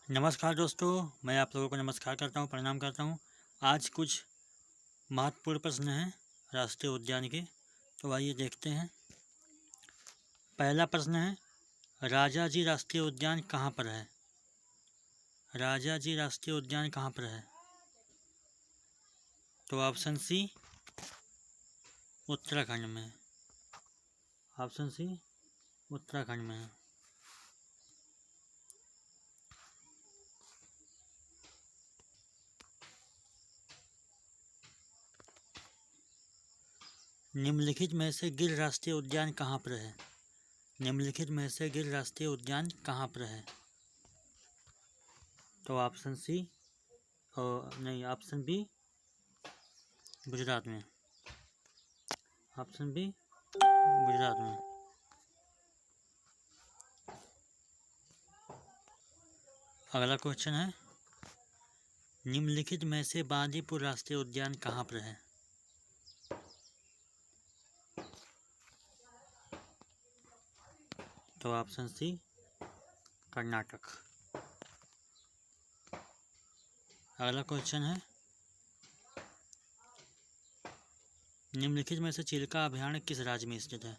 नमस्कार दोस्तों, मैं आप लोगों को नमस्कार करता हूँ, प्रणाम करता हूँ। आज कुछ महत्वपूर्ण प्रश्न हैं राष्ट्रीय उद्यान के, तो आइए देखते हैं। पहला प्रश्न है, राजाजी राष्ट्रीय उद्यान कहाँ पर है? राजाजी राष्ट्रीय उद्यान कहाँ पर है? तो ऑप्शन सी उत्तराखंड में है। ऑप्शन सी उत्तराखंड में है। निम्नलिखित में से गिर राष्ट्रीय उद्यान कहाँ पर है? निम्नलिखित में से गिर राष्ट्रीय उद्यान कहाँ पर है? तो ऑप्शन सी नहीं, ऑप्शन बी गुजरात में। ऑप्शन बी गुजरात में। अगला क्वेश्चन है, निम्नलिखित में से बांदीपुर राष्ट्रीय उद्यान कहाँ पर है? तो ऑप्शन सी कर्नाटक। अगला क्वेश्चन है, निम्नलिखित में से चिल्का अभयारण्य किस राज्य में स्थित है?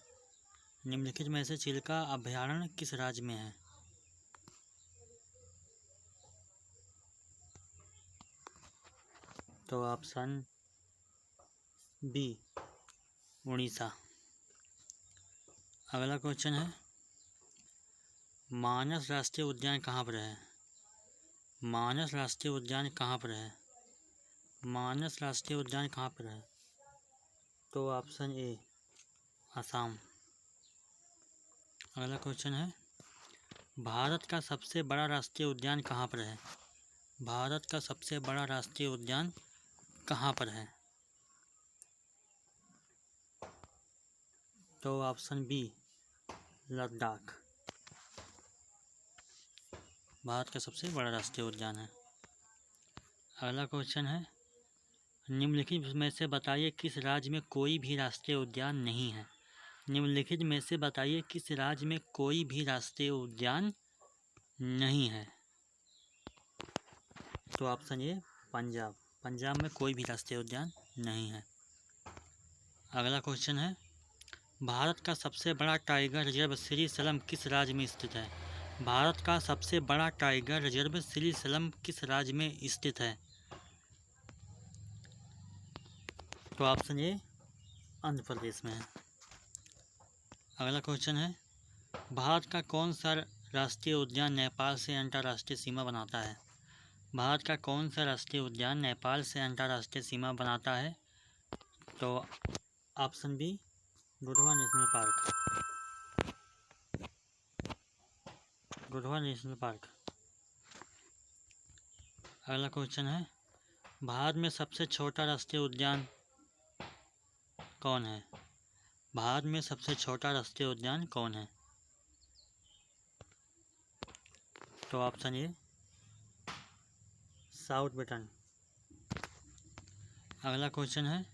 निम्नलिखित में से चिल्का अभयारण्य किस राज्य में है? तो ऑप्शन बी उड़ीसा। अगला क्वेश्चन है, मानस राष्ट्रीय उद्यान कहाँ पर है? मानस राष्ट्रीय उद्यान कहाँ पर है? मानस राष्ट्रीय उद्यान कहाँ पर है? तो ऑप्शन ए असम। अगला क्वेश्चन है, भारत का सबसे बड़ा राष्ट्रीय उद्यान कहाँ पर है? भारत का सबसे बड़ा राष्ट्रीय उद्यान कहाँ पर है? तो ऑप्शन बी लद्दाख। भारत का सबसे बड़ा राष्ट्रीय उद्यान है। अगला क्वेश्चन है, निम्नलिखित में से बताइए किस राज्य में कोई भी राष्ट्रीय उद्यान नहीं है? निम्नलिखित में से बताइए किस राज्य में कोई भी राष्ट्रीय उद्यान नहीं है? तो ऑप्शन ए पंजाब। पंजाब में कोई भी राष्ट्रीय उद्यान नहीं है। अगला क्वेश्चन है, भारत का सबसे बड़ा टाइगर रिजर्व श्री सलम किस राज्य में स्थित है? भारत का सबसे बड़ा टाइगर रिजर्व श्री सलम किस राज्य में स्थित है? तो ऑप्शन ए आंध्र प्रदेश में है। अगला क्वेश्चन है, भारत का कौन सा राष्ट्रीय उद्यान नेपाल से अंतर्राष्ट्रीय सीमा बनाता है? भारत का कौन सा राष्ट्रीय उद्यान नेपाल से अंतर्राष्ट्रीय सीमा बनाता है? तो option B Dudhwa national park. Dudhwa national park. अगला क्वेश्चन है, भारत में सबसे छोटा राष्ट्रीय उद्यान कौन है? भारत में सबसे छोटा राष्ट्रीय उद्यान कौन है? तो ऑप्शन ए साउथ बटन। अगला क्वेश्चन है,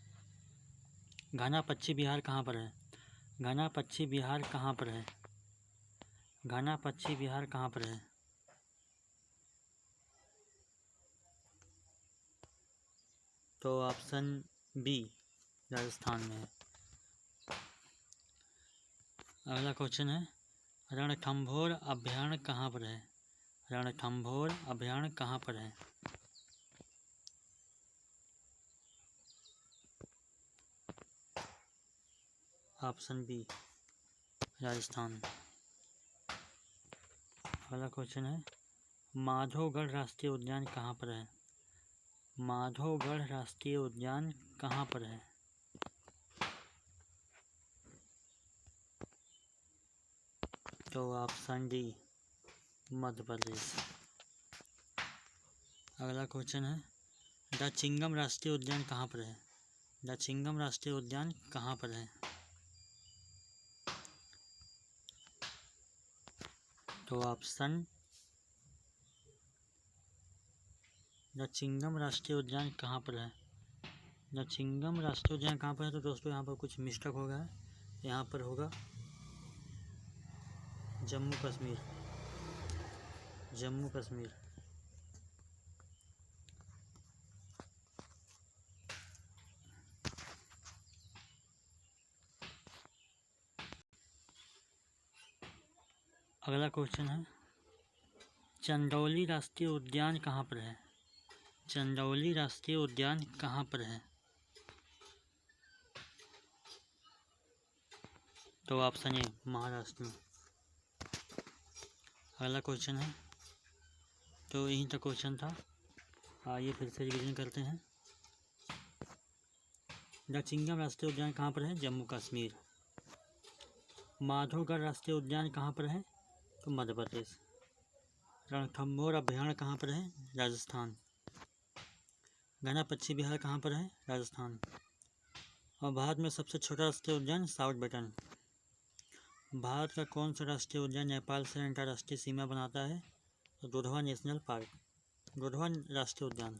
घना पक्षी विहार कहाँ पर है? घना पक्षी विहार कहाँ पर है? घना पक्षी विहार कहाँ पर है? तो ऑप्शन बी राजस्थान में है। अगला क्वेश्चन है, रणथंभौर अभयारण्य कहाँ पर है? रणथंभौर अभयारण्य कहाँ पर है? Option B Rajasthan. अगला क्वेश्चन है, माधवगढ़ राष्ट्रीय उद्यान कहाँ पर है? माधवगढ़ राष्ट्रीय उद्यान कहाँ पर है? तो ऑप्शन डी मध्य प्रदेश। अगला क्वेश्चन है, दचिंगम राष्ट्रीय उद्यान कहाँ पर है? दचिंगम राष्ट्रीय उद्यान कहाँ पर है? तो ऑप्शन दचिंगम राष्ट्रीय उद्यान कहाँ पर है? दचिंगम राष्ट्रीय उद्यान कहाँ पर है? तो दोस्तों यहाँ पर कुछ मिस्टेक हो गया है। यहाँ पर होगा जम्मू कश्मीर। जम्मू कश्मीर। अगला क्वेश्चन है, चंदौली राष्ट्रीय उद्यान कहाँ पर है? चंदौली राष्ट्रीय उद्यान कहाँ पर है? तो ऑप्शन ए महाराष्ट्र में। अगला क्वेश्चन है, तो यही तक क्वेश्चन था, आइए फिर से रिवीजन करते हैं। दक्षिणगम राष्ट्रीय उद्यान कहाँ पर है? जम्मू कश्मीर। माधोगढ़ राष्ट्रीय उद्यान कहाँ पर है? तो मध्य प्रदेश। रणथंभौर अभयारण्य कहाँ पर है? राजस्थान। घना पक्षी विहार कहाँ पर है? राजस्थान। और भारत में सबसे छोटा राष्ट्रीय उद्यान साउथ बटन। भारत का कौन सा राष्ट्रीय उद्यान नेपाल से अंतर्राष्ट्रीय सीमा बनाता है? तो दुधवा नेशनल पार्क, दुधवा राष्ट्रीय उद्यान।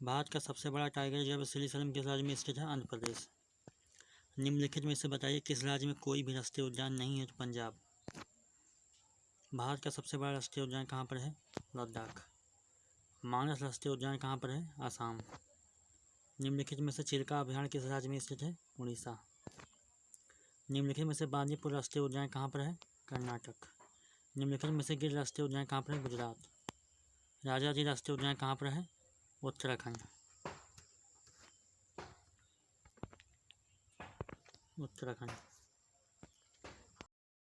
भारत का सबसे बड़ा टाइगर रिजर्व सिलीसलम किस राज्य में स्थित है? आंध्र प्रदेश। निम्नलिखित में से बताइए किस राज्य में कोई भी राष्ट्रीय उद्यान नहीं है? तो पंजाब। भारत का सबसे बड़ा राष्ट्रीय उद्यान कहाँ पर है? लद्दाख। मानस राष्ट्रीय उद्यान कहाँ पर है? आसाम। निम्नलिखित में से चिल्का अभयारण्य किस राज्य में स्थित है? उड़ीसा। निम्नलिखित में से बांदीपुर राष्ट्रीय उद्यान कहाँ पर है? कर्नाटक। निम्नलिखित में से गिर राष्ट्रीय उद्यान कहाँ पर है? गुजरात। राजाजी राष्ट्रीय उद्यान कहाँ पर है? उत्तराखंड। उत्तराखंड।